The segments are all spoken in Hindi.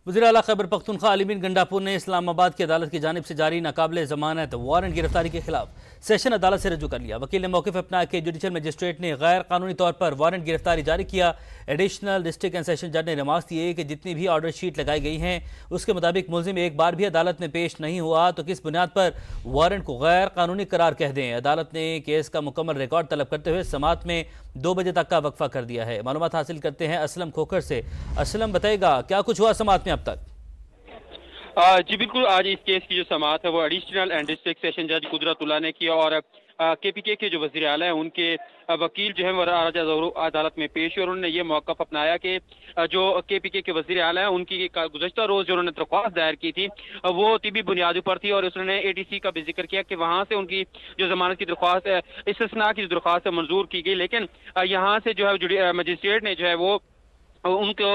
वज़ीर आला खैबर पख्तूनख्वा अली बिन गंडापुर ने इस्लामाबाद की अदालत की जानिब से जारी नाकाबिले ज़मानत वारंट गिरफ्तारी के खिलाफ सेशन अदालत से रजू कर लिया। वकील ने मौक़िफ़ अपनाया कि जुडिशल मजिस्ट्रेट ने गैर कानूनी तौर पर वारंट गिरफ्तारी जारी किया। एडिशनल डिस्ट्रिक्ट एंड सेशन जज ने नमाज दी कि जितनी भी ऑर्डर शीट लगाई गई हैं उसके मुताबिक मुलजिम एक बार भी अदालत में पेश नहीं हुआ तो किस बुनियाद पर वारंट को गैर कानूनी करार कह दें। अदालत ने केस का मुकम्मल रिकॉर्ड तलब करते हुए समात में 2 बजे तक का वक्फा कर दिया है। मालूमात हासिल करते हैं असलम खोखर से। असलम, बताएगा क्या कुछ हुआ समात में अब तक? जी बिल्कुल, आज इस केस की जो समाअत है वो एडिशनल एंड डिस्ट्रिक्ट सेशन जज कुदरतुल्लाह ने किया और केपीके के जो वज़ीर आला है उनके वकील जो है वो आज अदालत में पेश हुए और उन्होंने ये मौक़िफ़ अपनाया कि जो केपीके के वज़ीर आला है उनकी गुज़श्ता रोज़ जो उन्होंने दरख्वास्त दायर की थी वो तिबी बुनियादों पर थी और उसने एडीसी का भी जिक्र किया कि वहाँ से उनकी जो ज़मानत की दरख्वास्त है, इस्तिस्ना की जो दरख्वास्त है मंजूर की गई, लेकिन यहाँ से जो है मजिस्ट्रेट ने जो है वो उनको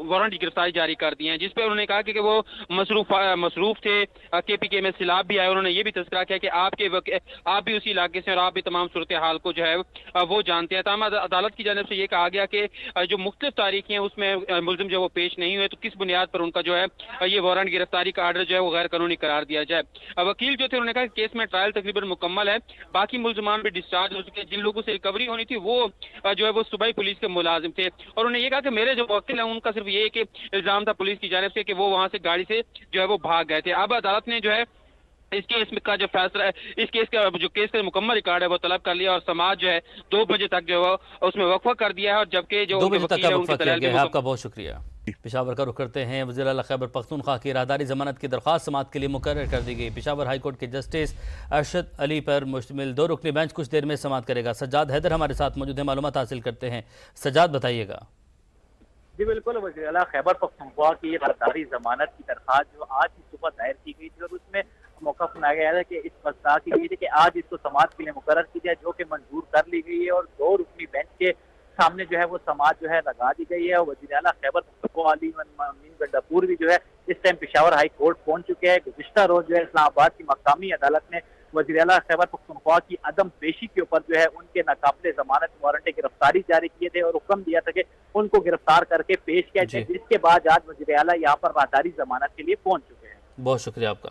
वारंट की गिरफ्तारी जारी कर दी है, जिस पर उन्होंने कहा कि वो मसरूफ थे। केपीके में सैलाब भी आए। उन्होंने ये भी तस्करा किया कि आप भी उसी इलाके से और आप भी तमाम सूरत हाल को जो है वो जानते हैं। तमाम अदालत की जानिब से ये कहा गया कि जो मुख्तलिफ तारीखें हैं उसमें मुलजिम जो वो पेश नहीं हुए तो किस बुनियाद पर उनका जो है ये वारंट गिरफ्तारी का आर्डर जो है वो गैर कानूनी करार दिया जाए। वकील जो थे उन्होंने कहा कि केस में ट्रायल तकरीबन मुकम्मल है, बाकी मुलजमान भी डिस्चार्ज हो चुके हैं। जिन लोगों से रिकवरी होनी थी वो जो है वो सूबाई पुलिस के मुलाजिम थे और उन्होंने ये कहा कि मेरे जो वकील है उनका सिर्फ ये कि इल्जाम था पुलिस की जानिब से कि वो वहां से गाड़ी से जो है वो भाग गए थे। अब अदालत ने जो है इस केस का जो फैसला है, इस केस का जो केस का मुकम्मल रिकॉर्ड है वो तलब कर लिया और समाज जो है 2 बजे तक जो है उसमें वक्फा कर दिया है और जबकि जो 2 बजे तक का वक्फा किया गया है। आपका बहुत शुक्रिया। पेशावर का रुख करते हैं। वज़ीर आला खैबर पख्तूनख्वा की इरादारी ज़मानत की दरख्वास्त समाअत के लिए मुकर्रर कर दी गई। पेशावर हाई कोर्ट के जस्टिस अरशद अली पर मुश्तमिल 2 रुकनी बेंच कुछ देर में समाअत करेगा। सज्जाद हैदर हमारे साथ मौजूद है, मालूमात हासिल करते हैं। सज्जाद, बताइएगा। जी बिल्कुल, वज़ीर आला खैबर पख्तूनख्वा की इरादारी जमानत की दरख्वास्त जो आज की सुबह दायर की गई थी और उसमें मौका बनाया गया था कि इस प्रस्ताव की गई थी कि आज इसको समाअत के लिए मुकर्रर की जाए, जो कि मंजूर कर ली गई है और 2 रुकनी बेंच के सामने जो है वो समाअत जो है लगा दी गई है। और वज़ीर आला खैबर पख्तूनख्वा अली बिन गंडापुर भी जो है इस टाइम पेशावर हाई कोर्ट पहुंच चुके हैं। गुज़िश्ता रोज जो है इस्लामाबाद की मकामी अदालत ने वज़ीर आला खैबर पख्तूनख्वा की अदम पेशी के ऊपर जो है उनके नाकाबिले जमानत वारंट गिरफ्तारी जारी किए थे और हुक्म दिया था कि उनको गिरफ्तार करके पेश किया जाए, जिसके बाद आज वज़ीर आला यहाँ पर राहदारी जमानत के लिए पहुंच चुके हैं। बहुत शुक्रिया आपका।